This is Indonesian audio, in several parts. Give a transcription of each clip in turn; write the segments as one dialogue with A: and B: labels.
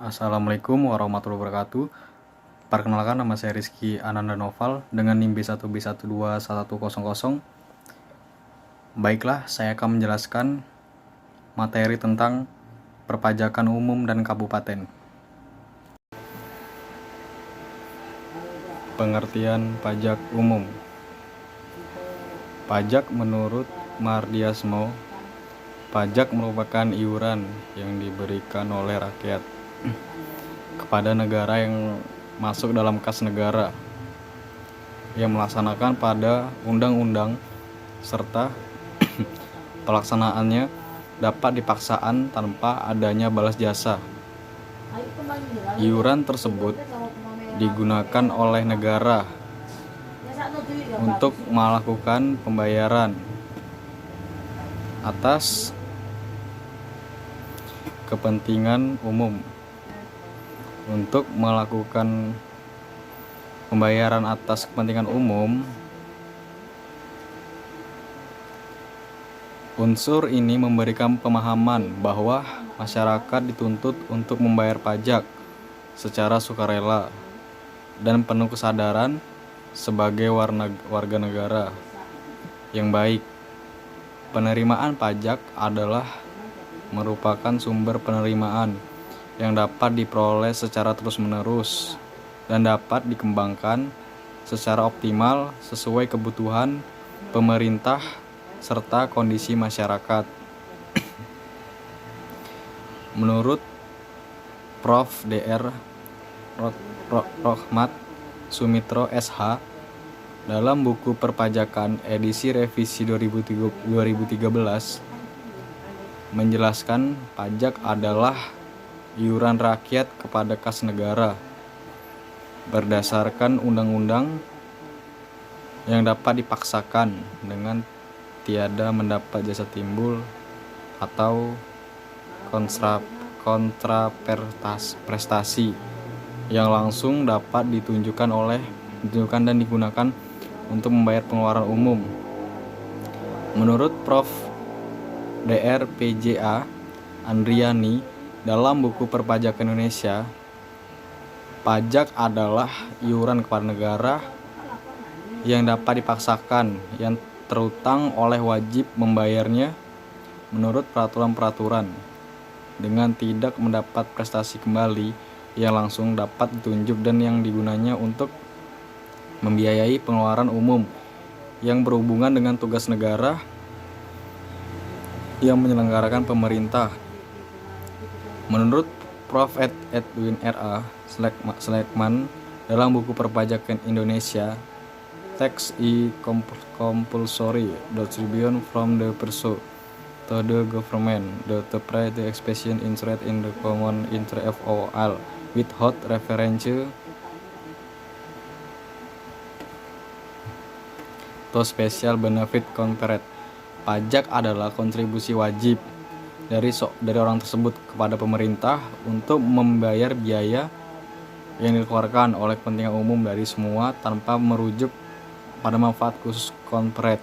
A: Assalamualaikum warahmatullahi wabarakatuh. Perkenalkan, nama saya Rizky Ananda Noval dengan NIM B1B121100. Baiklah, saya akan menjelaskan materi tentang perpajakan umum dan kabupaten. Pengertian pajak umum. Pajak menurut Mardiasmo, pajak merupakan iuran yang diberikan oleh rakyat kepada negara yang masuk dalam kas negara yang melaksanakan pada undang-undang serta pelaksanaannya dapat dipaksaan tanpa adanya balas jasa. Iuran tersebut digunakan oleh negara untuk melakukan pembayaran atas kepentingan umum. Untuk melakukan pembayaran atas kepentingan umum, unsur ini memberikan pemahaman bahwa masyarakat dituntut untuk membayar pajak secara sukarela dan penuh kesadaran sebagai warga negara yang baik. Penerimaan pajak adalah merupakan sumber penerimaan yang dapat diperoleh secara terus-menerus dan dapat dikembangkan secara optimal sesuai kebutuhan pemerintah serta kondisi masyarakat. Menurut Prof. Dr. Rohmat Sumitro SH dalam buku Perpajakan edisi revisi 2013 menjelaskan pajak adalah iuran rakyat kepada kas negara berdasarkan undang-undang yang dapat dipaksakan dengan tiada mendapat jasa timbul atau kontraprestasi yang langsung dapat ditunjukkan dan digunakan untuk membayar pengeluaran umum. Menurut Prof. Dr. PJA Andriani dalam buku Perpajakan Indonesia, pajak adalah iuran kepada negara yang dapat dipaksakan yang terutang oleh wajib membayarnya menurut peraturan-peraturan dengan tidak mendapat prestasi kembali yang langsung dapat ditunjuk dan yang digunanya untuk membiayai pengeluaran umum yang berhubungan dengan tugas negara yang menyelenggarakan pemerintah. Menurut Prof. Edwin R.A. Selekman dalam buku Perpajakan Indonesia, Tax compulsory distribution from the pursuit to the government, the private expression interest in the common interest of all, without reference to special benefit conferred. Pajak adalah kontribusi wajib dari orang tersebut kepada pemerintah untuk membayar biaya yang dikeluarkan oleh kepentingan umum dari semua tanpa merujuk pada manfaat khusus conferred.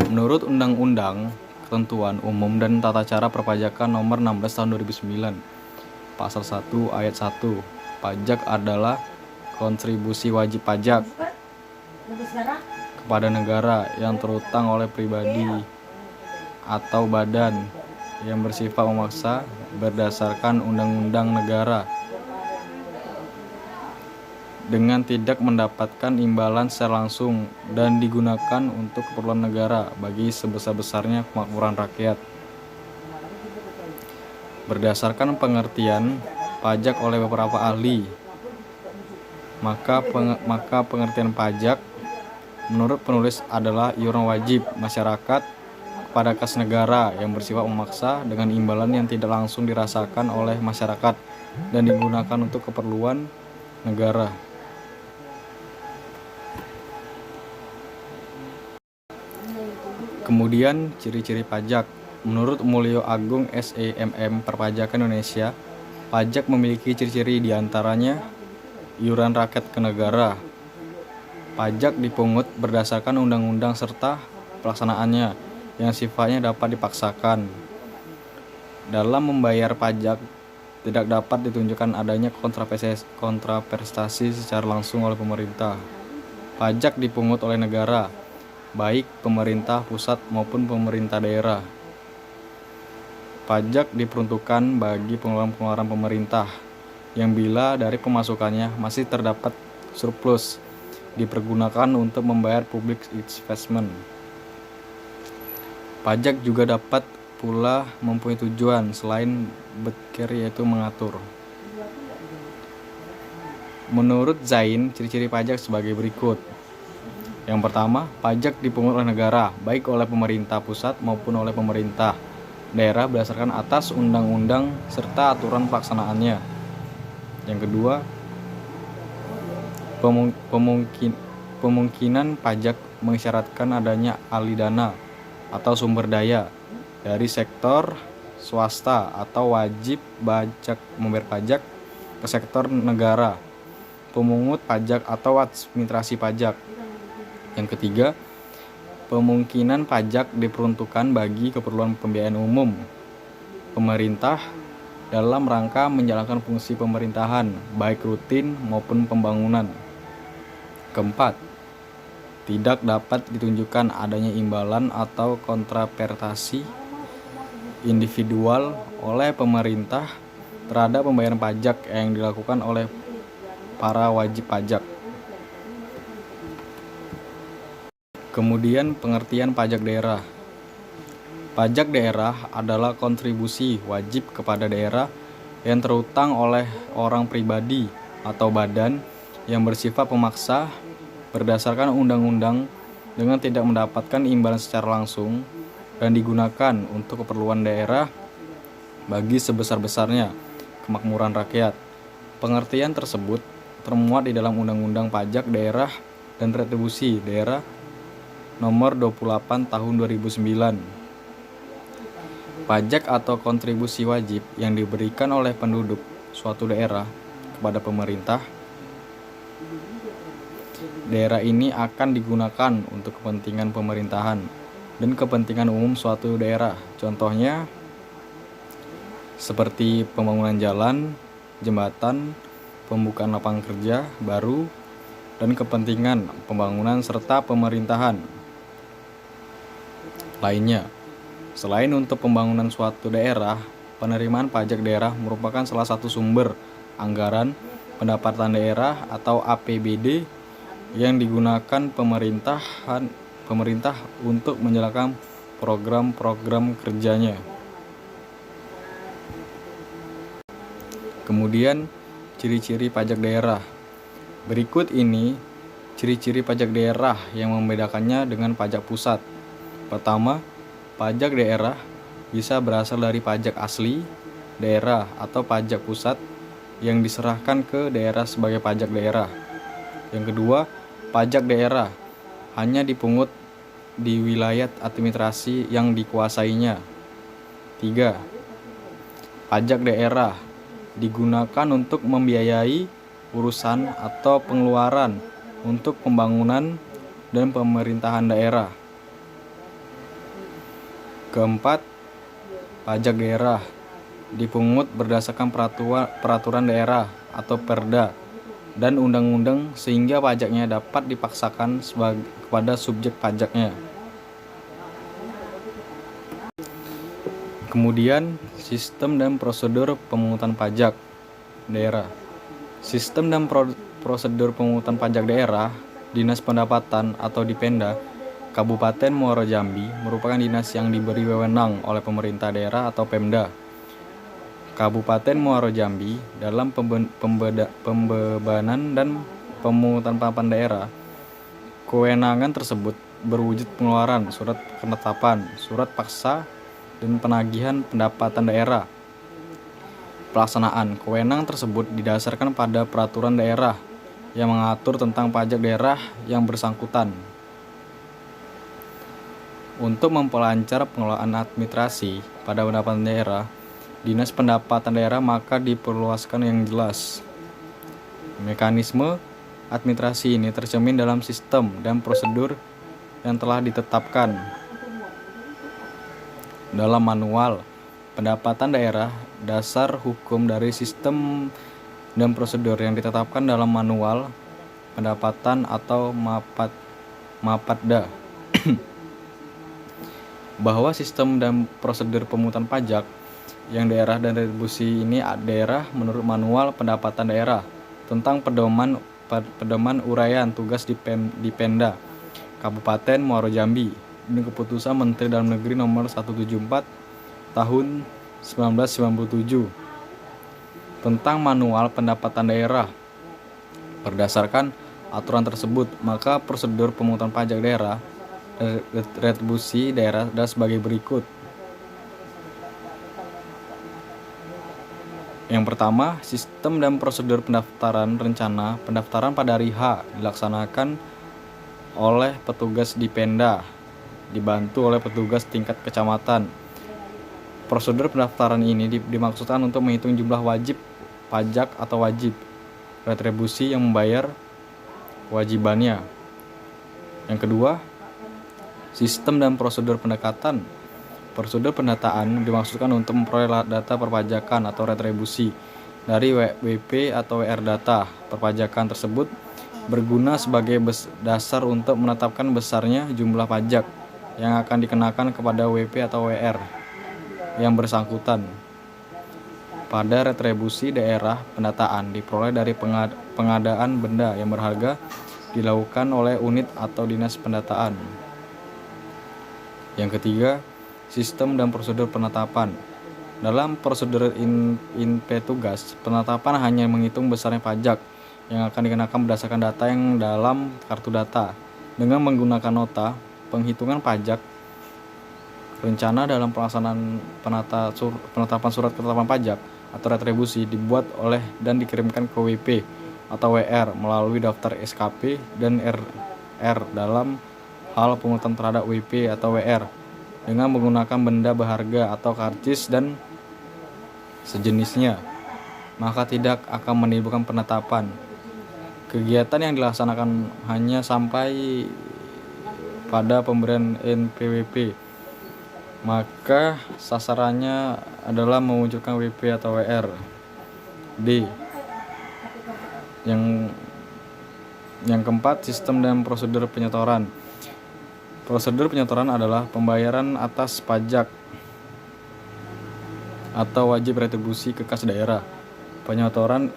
A: Menurut Undang-Undang Ketentuan Umum dan Tata Cara Perpajakan Nomor 16 Tahun 2009, Pasal 1 Ayat 1, pajak adalah kontribusi wajib pajak kepada negara yang terutang oleh pribadi atau badan yang bersifat memaksa berdasarkan undang-undang negara dengan tidak mendapatkan imbalan secara langsung dan digunakan untuk keperluan negara bagi sebesar-besarnya kemakmuran rakyat. Berdasarkan pengertian pajak oleh beberapa ahli, maka pengertian pajak menurut penulis adalah iuran wajib masyarakat kepada kas negara yang bersifat memaksa dengan imbalan yang tidak langsung dirasakan oleh masyarakat dan digunakan untuk keperluan negara. Kemudian ciri-ciri pajak. Menurut Mulyo Agung SEMM Perpajakan Indonesia, pajak memiliki ciri-ciri diantaranya iuran rakyat ke negara. Pajak dipungut berdasarkan undang-undang serta pelaksanaannya yang sifatnya dapat dipaksakan. Dalam membayar pajak, tidak dapat ditunjukkan adanya kontraprestasi secara langsung oleh pemerintah. Pajak dipungut oleh negara, baik pemerintah pusat maupun pemerintah daerah. Pajak diperuntukkan bagi pengeluaran-pengeluaran pemerintah yang bila dari pemasukannya masih terdapat surplus, dipergunakan untuk membayar public investment. Pajak juga dapat pula mempunyai tujuan selain berkir, yaitu mengatur. Menurut Zain, ciri-ciri pajak sebagai berikut. Yang pertama, pajak dipungut oleh negara, baik oleh pemerintah pusat maupun oleh pemerintah daerah berdasarkan atas undang-undang serta aturan pelaksanaannya. Yang kedua, pemungkinan pajak mengisyaratkan adanya alih-dana atau sumber daya dari sektor swasta atau wajib pajak membayar pajak ke sektor negara, pemungut pajak atau administrasi pajak. Yang ketiga, pemungkinan pajak diperuntukkan bagi keperluan pembiayaan umum pemerintah dalam rangka menjalankan fungsi pemerintahan, baik rutin maupun pembangunan. Keempat, tidak dapat ditunjukkan adanya imbalan atau kontraprestasi individual oleh pemerintah terhadap pembayaran pajak yang dilakukan oleh para wajib pajak. Kemudian pengertian pajak daerah. Pajak daerah adalah kontribusi wajib kepada daerah yang terutang oleh orang pribadi atau badan yang bersifat pemaksa berdasarkan undang-undang dengan tidak mendapatkan imbalan secara langsung dan digunakan untuk keperluan daerah bagi sebesar-besarnya kemakmuran rakyat. Pengertian tersebut termuat di dalam Undang-Undang Pajak Daerah dan Retribusi Daerah Nomor 28 Tahun 2009. Pajak atau kontribusi wajib yang diberikan oleh penduduk suatu daerah kepada pemerintah daerah ini akan digunakan untuk kepentingan pemerintahan dan kepentingan umum suatu daerah. Contohnya seperti pembangunan jalan, jembatan, pembukaan lapangan kerja baru, dan kepentingan pembangunan serta pemerintahan lainnya. Selain untuk pembangunan suatu daerah, penerimaan pajak daerah merupakan salah satu sumber anggaran pendapatan daerah atau APBD yang digunakan pemerintah untuk menjalankan program-program kerjanya. Kemudian ciri-ciri pajak daerah. Berikut ini ciri-ciri pajak daerah yang membedakannya dengan pajak pusat. Pertama, pajak daerah bisa berasal dari pajak asli daerah atau pajak pusat yang diserahkan ke daerah sebagai pajak daerah. Yang kedua, pajak daerah hanya dipungut di wilayah administrasi yang dikuasainya. 3. Pajak daerah digunakan untuk membiayai urusan atau pengeluaran untuk pembangunan dan pemerintahan daerah. Keempat, pajak daerah dipungut berdasarkan peraturan daerah atau perda dan undang-undang sehingga pajaknya dapat dipaksakan kepada subjek pajaknya. Kemudian, sistem dan prosedur pemungutan pajak daerah. Sistem dan prosedur pemungutan pajak daerah, Dinas Pendapatan atau Dipenda, Kabupaten Muaro Jambi merupakan dinas yang diberi wewenang oleh pemerintah daerah atau Pemda. Kabupaten Muaro Jambi dalam pembebanan dan pemungutan pendapatan daerah, kewenangan tersebut berwujud pengeluaran surat penetapan, surat paksa, dan penagihan pendapatan daerah. Pelaksanaan kewenangan tersebut didasarkan pada peraturan daerah yang mengatur tentang pajak daerah yang bersangkutan. Untuk memperlancar pengelolaan administrasi pada pendapatan daerah, Dinas Pendapatan Daerah maka diperluaskan yang jelas. Mekanisme administrasi ini tercermin dalam sistem dan prosedur yang telah ditetapkan dalam manual Pendapatan daerah dasar hukum dari sistem dan prosedur yang ditetapkan dalam manual pendapatan atau MAPADDA. Bahwa sistem dan prosedur pemungutan pajak yang daerah dan retribusi ini daerah menurut manual pendapatan daerah tentang pedoman uraian tugas di Pemda Kabupaten Muaro Jambi dengan keputusan Menteri Dalam Negeri nomor 174 tahun 1997 tentang manual pendapatan daerah. Berdasarkan aturan tersebut, maka prosedur pemungutan pajak daerah dan retribusi daerah adalah sebagai berikut. Yang pertama, sistem dan prosedur pendaftaran rencana pendaftaran pada hari H dilaksanakan oleh petugas di Pemda, dibantu oleh petugas tingkat kecamatan. Prosedur pendaftaran ini dimaksudkan untuk menghitung jumlah wajib pajak atau wajib retribusi yang membayar kewajibannya. Yang kedua, sistem dan prosedur pendekatan. Prosedur pendataan dimaksudkan untuk memperoleh data perpajakan atau retribusi dari WP atau WR data perpajakan tersebut berguna sebagai dasar untuk menetapkan besarnya jumlah pajak yang akan dikenakan kepada WP atau WR yang bersangkutan. Pada retribusi daerah pendataan diperoleh dari pengadaan benda yang berharga dilakukan oleh unit atau dinas pendataan. Yang ketiga, sistem dan prosedur penetapan. Dalam prosedur petugas, penetapan hanya menghitung besarnya pajak yang akan dikenakan berdasarkan data yang dalam kartu data. Dengan menggunakan nota penghitungan pajak, rencana dalam pelaksanaan penetapan surat ketetapan pajak atau retribusi dibuat oleh dan dikirimkan ke WP atau WR melalui daftar SKP dan RR dalam hal pengurutan terhadap WP atau WR dengan menggunakan benda berharga atau karcis dan sejenisnya, maka tidak akan menimbulkan penetapan. Kegiatan yang dilaksanakan hanya sampai pada pemberian NPWP, maka sasarannya adalah mewujudkan WP atau WR. D. Yang keempat, sistem dan prosedur penyetoran. Prosedur penyetoran adalah pembayaran atas pajak atau wajib retribusi ke kas daerah. Penyetoran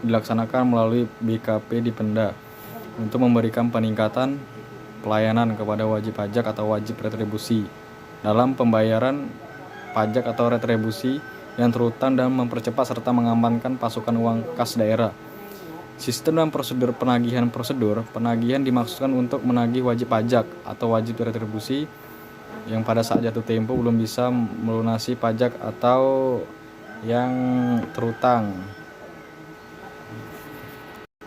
A: dilaksanakan melalui BKP di Pemda untuk memberikan peningkatan pelayanan kepada wajib pajak atau wajib retribusi dalam pembayaran pajak atau retribusi yang terhutang dan mempercepat serta mengamankan pasukan uang kas daerah. Sistem dan prosedur penagihan. Penagihan dimaksudkan untuk menagih wajib pajak atau wajib retribusi yang pada saat jatuh tempo belum bisa melunasi pajak atau yang terhutang.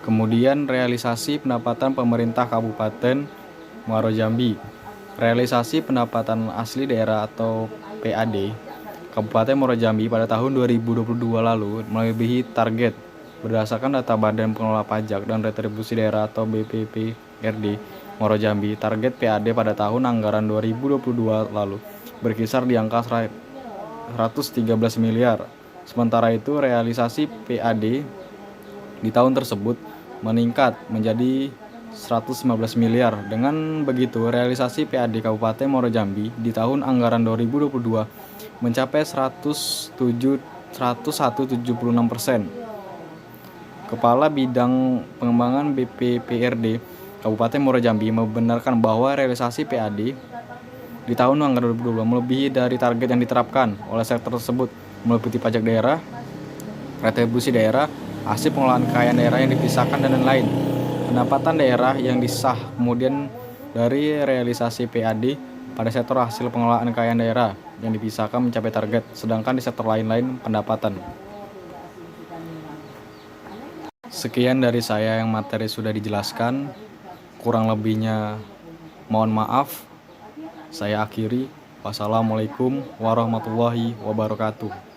A: Kemudian realisasi pendapatan pemerintah Kabupaten Muaro Jambi. Realisasi pendapatan asli daerah atau PAD Kabupaten Muaro Jambi pada tahun 2022 lalu melebihi target. Berdasarkan data Badan Pengelola Pajak dan Retribusi Daerah atau BPPRD Muaro Jambi, target PAD pada tahun anggaran 2022 lalu berkisar di angka 113 miliar. Sementara itu, realisasi PAD di tahun tersebut meningkat menjadi 115 miliar. Dengan begitu, realisasi PAD Kabupaten Muaro Jambi di tahun anggaran 2022 mencapai 101,76%. Kepala Bidang Pengembangan BPPRD Kabupaten Muaro Jambi membenarkan bahwa realisasi PAD di tahun anggaran 2022 melebihi dari target yang diterapkan oleh sektor tersebut, meliputi pajak daerah, retribusi daerah, hasil pengelolaan kekayaan daerah yang dipisahkan, dan lain-lain. Pendapatan daerah yang disah kemudian dari realisasi PAD pada sektor hasil pengelolaan kekayaan daerah yang dipisahkan mencapai target, sedangkan di sektor lain-lain pendapatan. Sekian dari saya yang materi sudah dijelaskan, kurang lebihnya mohon maaf. Saya akhiri. Wassalamualaikum warahmatullahi wabarakatuh.